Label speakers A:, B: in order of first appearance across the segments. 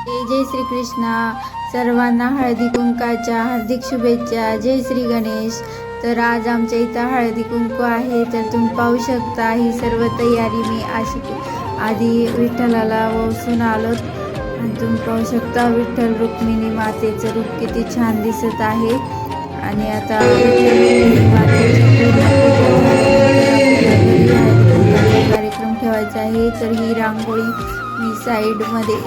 A: जय श्री कृष्णा. सर्वांना हळदी कुंकाच्या हार्दिक शुभेच्छा. जय श्री गणेश. तर आज आमच्या इथं हळदी कुंकू आहे. तर तुम्ही पाहू शकता ही सर्व तयारी मी आधी विठ्ठलाला वसून आलो आणि तुम्ही पाहू शकता विठ्ठल रुक्मिणी मातेचं रूप किती छान दिसत आहे. आणि आता कार्यक्रम ठेवायचा आहे. तर ही रांगोळी मी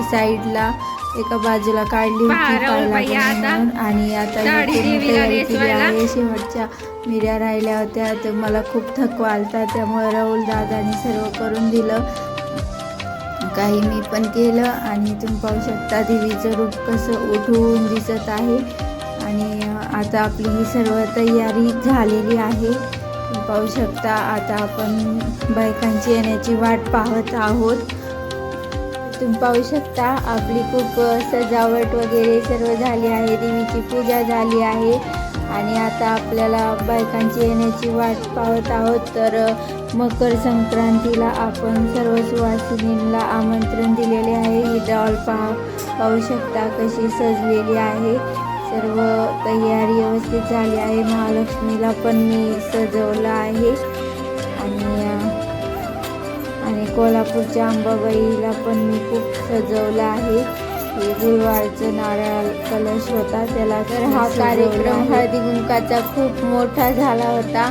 A: साईडला एका बाजूला काढली होती आणि आता तयारी केली आहे. शेवटच्या मिऱ्या राहिल्या होत्या तर मला खूप थकवा आलता, त्यामुळे राहुल दादाने सर्व करून दिलं. काही मी पण केलं आणि तुम्ही पाहू शकता देवीचं रूप कसं उठून दिसत आहे. आणि आता आपली ही सर्व तयारी झालेली आहे. तुम्ही पाहू शकता आता आपण बायकांची येण्याची वाट पाहत आहोत. तुम्ही पाहू शकता आपली खूप सजावट वगैरे सर्व झाली आहे. देवीची पूजा झाली आहे आणि आता आपल्याला बायकांची येण्याची वाट पाहत आहोत. तर मकर संक्रांतीला आपण सर्व सुवासिनींना आमंत्रण दिलेले आहे. ही डॉल पाहू शकता कशी सजलेली आहे. सर्व तयारी व्यवस्थित झाली आहे. महालक्ष्मीला पण मी सजवलं आहे आणि कोल्हापूरच्या अंबाबाईला पण मी खूप सजवलं आहे. हे गुरुवारचं नारळ कलश होता त्याला. तर हा कार्यक्रम हळदी कुंकाचा खूप मोठा झाला होता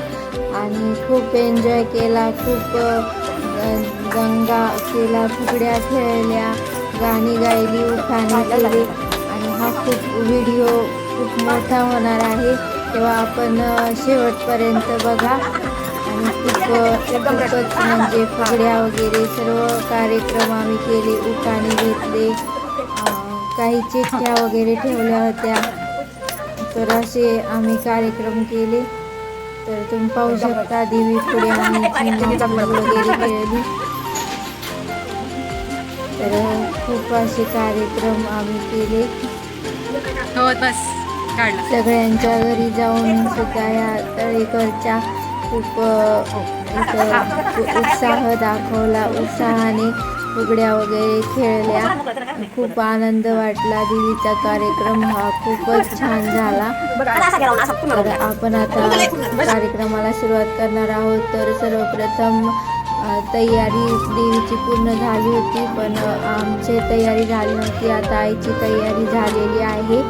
A: आणि खूप एन्जॉय केला. खूप गंगा केला, फुगड्या खेळल्या, गाणी गायली, उखाणे केले आणि हा व्हिडिओ खूप मोठा होणार आहे. तेव्हा आपण शेवटपर्यंत बघा. आणि खूपच म्हणजे फुगड्या वगैरे सर्व कार्यक्रम आम्ही केले, उखाणे घेतले, काही चिठ्ठ्या वगैरे ठेवल्या होत्या. तर असे आम्ही कार्यक्रम केले. तर तुम्ही पाहू शकता देवी पुढे आम्ही वगैरे खेळली. तर खूप असे कार्यक्रम आम्ही केले. सगळ्यांच्या घरी जाऊन सुद्धा या तळेकरच्या खूप उत्साह दाखवला. उत्साहाने फुगड्या वगैरे खेळल्या. खूप आनंद वाटला. देवीचा कार्यक्रम हा खूपच छान झाला. तर आपण आता कार्यक्रमाला सुरुवात करणार आहोत. तर सर्वप्रथम तयारी देवीची पूर्ण झाली होती, पण आमची तयारी झाली नव्हती. आता आईची तयारी झालेली आहे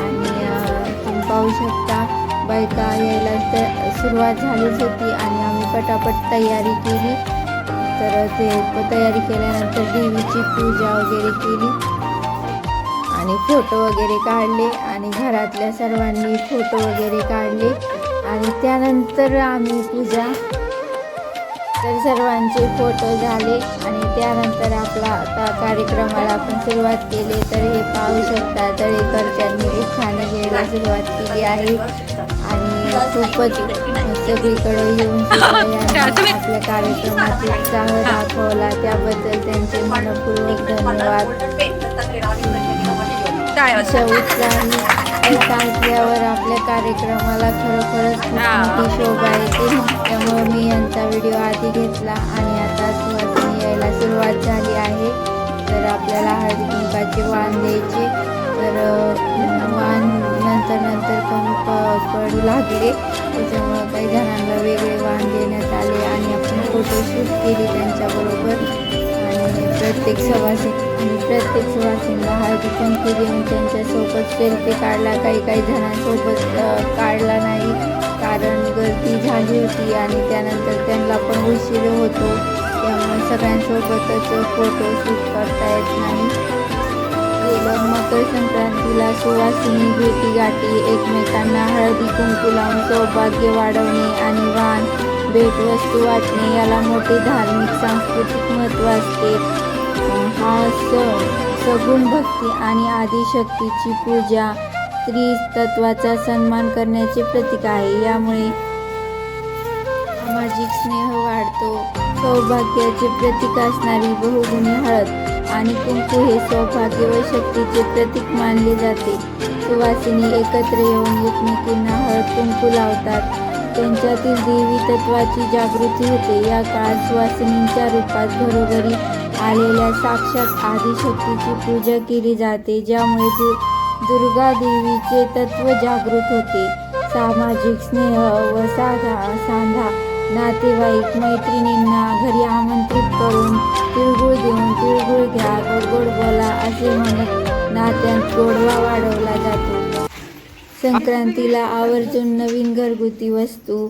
A: आणि तुम्ही पाहू शकता बायका यायला सुरुवात झालीच होती आणि आम्ही पटापट तयारी केली. तर ते तयारी केल्यानंतर देवीची पूजा वगैरे केली आणि फोटो वगैरे काढले आणि घरातल्या सर्वांनी फोटो वगैरे काढले आणि त्यानंतर आम्ही पूजा. तर सर्वांचे फोटो झाले आणि त्यानंतर आता कार्यक्रमाला आपण सुरुवात केली. तर हे पाहू शकता तळेकरच्यांनी उखाणे घ्यायला सुरुवात केली आहे आणि खूपच सगळीकडे येऊन आपल्या कार्यक्रमाचा उत्साह दाखवला. त्याबद्दल त्यांचे मनपूर्वक धन्यवाद. अशा उत्साही असल्यावर आपल्या कार्यक्रमाला खरोखरच खूप मोठी शोभा येते. त्यामुळे मी यांचा व्हिडिओ आधी घेतला आणि आता सुवासिनी यायला सुरुवात झाली आहे. तर आपल्याला हळदी कुंकाचे वाण द्यायचे. तर वाण नंतर पडू लागले, त्याच्यामुळं काही जणांना वेगळे वाण देण्यात आले आणि आपण फोटोशूट केली त्यांच्याबरोबर. आणि प्रत्येक सुवासिनीला हळदी कुंकू देऊन त्यांच्यासोबत सेल्फी काढला. काही जणांसोबत काढला नाही कारण गर्दी झाली होती आणि त्यानंतर त्यांना पण उशीर होतो, त्यामुळे सगळ्यांसोबतच फोटोशूट करता येत नाही. मकर संक्रांतीला सुवासिनी भेटीगाठी, एकमेकांना हळदी कुंकू लावून सौभाग्य वाढवणे आणि वाण भेटवस्तू वाटणे याला मोठे धार्मिक सांस्कृतिक महत्त्व असते. हा सगुण भक्ती आणि आदिशक्तीची पूजा, स्त्री तत्वाचा सन्मान करण्याचे प्रतीक आहे. यामुळे सामाजिक स्नेह वाढतो. सौभाग्याचे प्रतीक असणारी बहुगुणी हळद आणि कुंकू हे सौभाग्य व शक्तीचे प्रतीक मानले जाते. सुवासिनी एकत्र येऊन एकमेकींना हळद कुंकू लावतात. त्यांच्यातील देवी तत्वाची जागृती होते. या काळात सुवासिनींच्या रूपात घरोघरी आलेल्या साक्षात आदिशक्तीची पूजा केली जाते, ज्यामुळे दुर्गा देवीचे तत्व जागृत होते. सामाजिक स्नेह व सांधा नातेवाईक मैत्रिणींना घरी आमंत्रित करून तिळगुळ देऊन तिळगुळ घ्या, गोड गोड बोला असे म्हणत नात्यात गोडवा वाढवला जातो. संक्रांतीला आवर्जून नवीन घरगुती वस्तू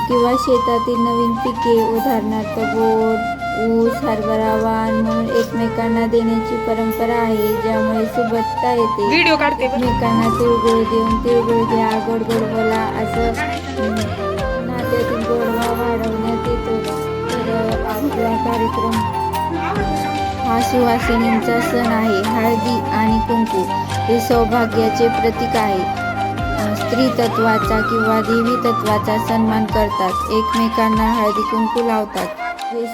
A: किंवा शेतातील नवीन पिके, उदाहरणार्थ बोर, ऊस, हरभरा, वाण म्हणून एकमेकांना देण्याची परंपरा आहे, ज्यामुळे सुबत्ता येते. एकमेकांना तिळगुळ देऊन तिळगुळ घ्या, गोड गोड बोला असं नात्यातील गोडवा वाढवण्यात येतो. तर आपला कार्यक्रम हा सुवासिनींचा सण आहे. हळदी आणि कुंकू हे सौभाग्याचे प्रतीक आहे. स्त्री तत्वाचा किंवा देवी तत्वाचा सन्मान करतात. एकमेकांना हळदी कुंकू लावतात. हे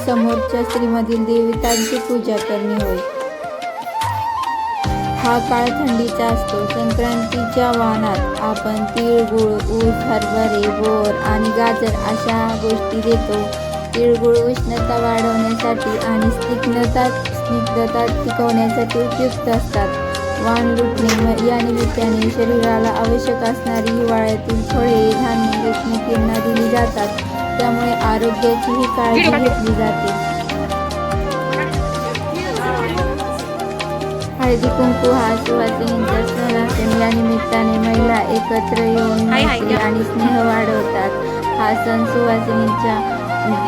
A: समोरच्या स्त्रीमधील देवतांची पूजा करणे होय. हा काळ थंडीचा असतो. संक्रांतीच्या वाणात आपण तिळगुळ, ऊस, हरभरे, बोर आणि गाजर अशा गोष्टी देतो. तिळगुळ उष्णता वाढवण्यासाठी आणि स्निग्धता टिकवण्यासाठी उपयुक्त असतात. वाण लुटणे या निमित्ताने शरीराला आवश्यक असणारी हिवाळ्यातील फळे, धान्य एकमेकींना दिली जातात, त्यामुळे आरोग्याचीही काळजी घेतली जाते. हळदी कुंकू हा सुवासिनींचा सण असून या निमित्ताने महिला एकत्र येऊन मैत्री आणि स्नेह वाढवतात. हा सण सुवासिनींच्या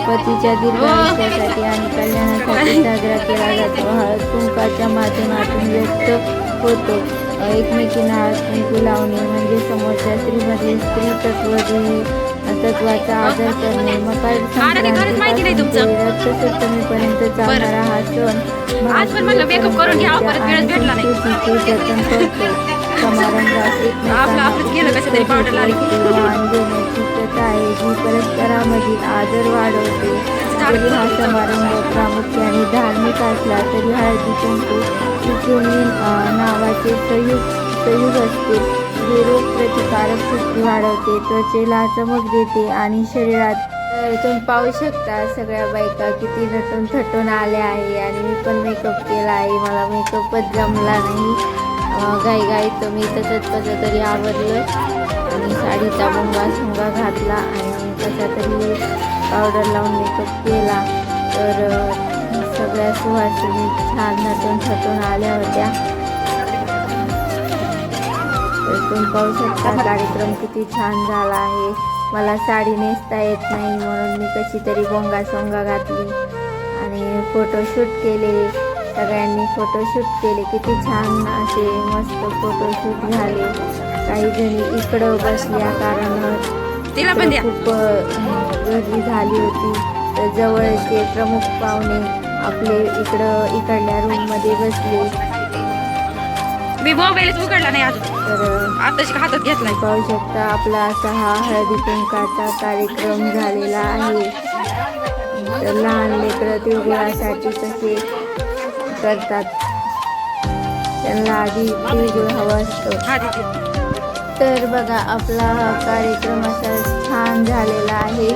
A: पतीच्या दीर्घायुष्यासाठी आणि कल्याणासाठी साजरा केला जातो. हळद कुंकाच्या माध्यमातून व्यक्त होतो. एकमेकींना हळद कुंकू लावणे म्हणजे समोरच्या स्त्रीमधील स्त्री तत्वाचा आदर करणे. मकर संक्रांतीपासून रथसप्तमीपर्यंत चालणारा हा सण जतन करतो. समारंभात एकमेकांना प्रथा आहे जी परस्परामधील आदर वाढवते. जरी हा समारंभ प्रामुख्याने धार्मिक असला तरी हळदी कुंकू ही नावाचे संयुग असते, जे रोग प्रतिकारक शक्ती वाढवते, त्वचेला चमक देते आणि शरीरात. तुम्ही पाहू शकता सगळ्या बायका किती नटून थटून आल्या आहे. आणि मी पण मेकअप केला आहे. मला मेकअपच जमला नाही. गाई मी तसंच कसं तरी आवरलं आणि साडीचा बुंगा घातला आणि कसा तरी पावडर लावून मेकअप केला. तर सगळ्या सुवासिनी छान नटून थटून आल्या होत्या. तर तुम्ही पाहू शकता कार्यक्रम किती छान झाला आहे. मला साडी नेसता येत नाही म्हणून मी कशी तरी बुंगा घातली आणि फोटोशूट केले. सगळ्यांनी फोटोशूट केले. किती छान असे मस्त फोटोशूट झाले. काही जणी इकडं बसल्या कारण खूप गर्दी झाली होती. तर जवळचे प्रमुख पाहुणे आपले इकडल्या रूममध्ये बसले.
B: मी मोबाईलच उघडला नाही अजून, तर आताशी हातात घेतला.
A: पाहू शकता आपला असा हा हळदी कुंकाचा कार्यक्रम झालेला आहे. तर लहान लेकरं तिळगुळासाठी कसे करतात, त्यांना आधी तिळगुळ हवं असतं. तर बघा आपला हा कार्यक्रम असा छान झालेला आहे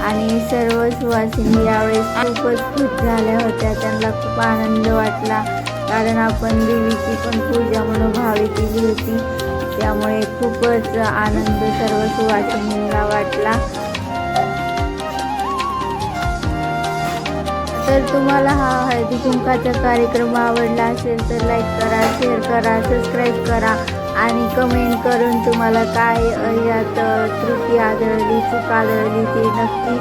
A: आणि सर्व सुवासिनी यावेळेस खूपच खुश झाल्या होत्या. त्यांना खूप आनंद वाटला कारण आपण देवीची पण पूजा मनोभावे केली होती. त्यामुळे खूपच आनंद सर्व सुवासिनींना वाटला. तर तुम्हाला हा हळदी कुंकाचा कार्यक्रम आवडला असेल तर लाईक करा, शेअर करा, सबस्क्राईब करा आणि कमेंट करून तुम्हाला काय यात त्रुटी आढळली, चूक आढळली ते नक्की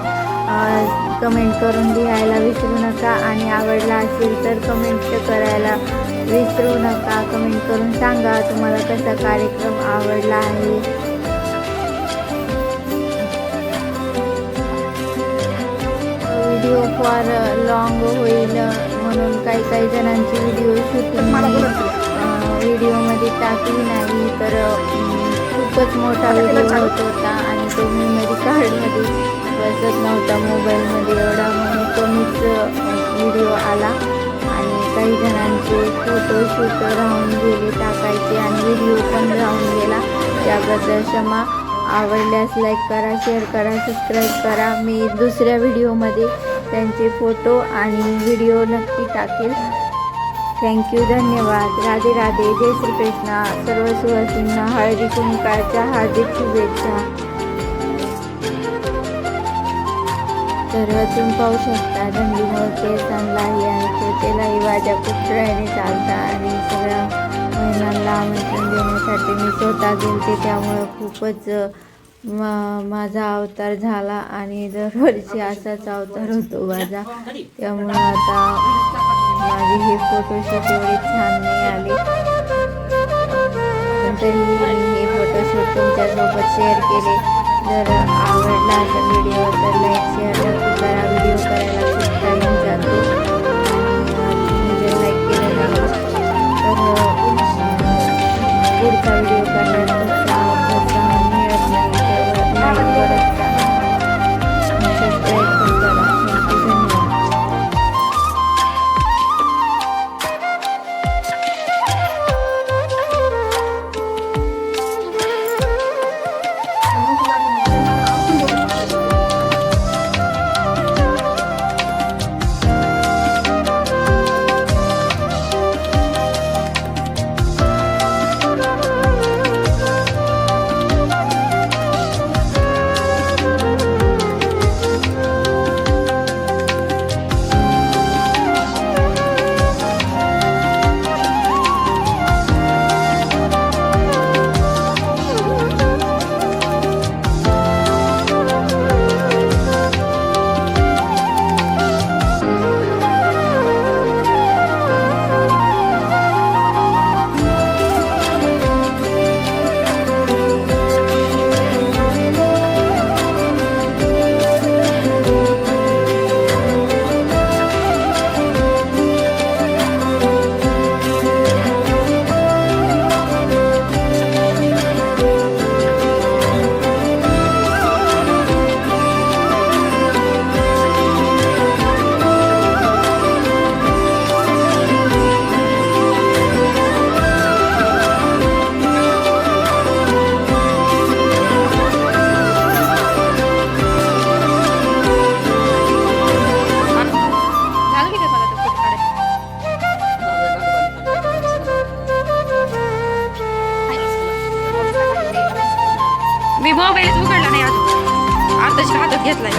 A: कमेंट करून लिहायला विसरू नका. आणि आवडला असेल तर कमेंट करायला विसरू नका. कमेंट करून सांगा तुम्हाला कसा कार्यक्रम आवडला आहे. व्हिडिओ फार लॉंग होईल म्हणून काही जणांची व्हिडिओ शूटिंग व्हिडिओमध्ये टाकली नाही. तर खूपच मोठा व्हिडिओ होत होता आणि तो मेमरी कार्डमध्ये बसत नव्हता मोबाईलमध्ये एवढा, म्हणून कमीच व्हिडिओ आला. आणि काही जणांचे फोटोशूट राहून गेले टाकायचे आणि व्हिडिओ पण राहून गेला. त्याबद्दल क्षमा. आवडल्यास लाईक करा, शेअर करा, सबस्क्राईब करा. मी दुसऱ्या व्हिडिओमध्ये त्यांचे फोटो आणि व्हिडिओ नक्की टाकेल. थँक्यू, धन्यवाद. राधे राधे, जय श्रीकृष्ण. सर्व सुवासिनींना हळदी कुंकाच्या हार्दिक शुभेच्छा. तर तुम्ही पाहू शकता दंडीमुळे केसांनाही आणि त्वचेलाही भाज्या खूप ट्रेने चालतात आणि सगळ्या महिलांना आमंत्रण देण्यासाठी मी स्वतः गेलते. त्यामुळं खूपच माझा अवतार झाला आणि दरवर्षी असाच अवतार होतो माझा. त्यामुळं आता माझे हे फोटोशूट एवढे छान नाही आले, पण तरी हे फोटोशूट तुमच्यासोबत शेअर केले. जर आवडला असेल व्हिडिओ तर लाईक शेअर नक्की करा. व्हिडिओ करायला खूप टाईम जातो आणि तुम्ही जर लाईक केलं नाही तर पुढचा व्हिडिओ करण्यात प्रोत्साहन मिळत नाही. तर लाईक करत राहा, सबस्क्राईब पण करा. थँक्यू, धन्यवाद.
B: झालं की काय मला ते फोटो काढायचं? मी मोबाईलच उघडला नाही अजून, आताच हातात घेतलाय.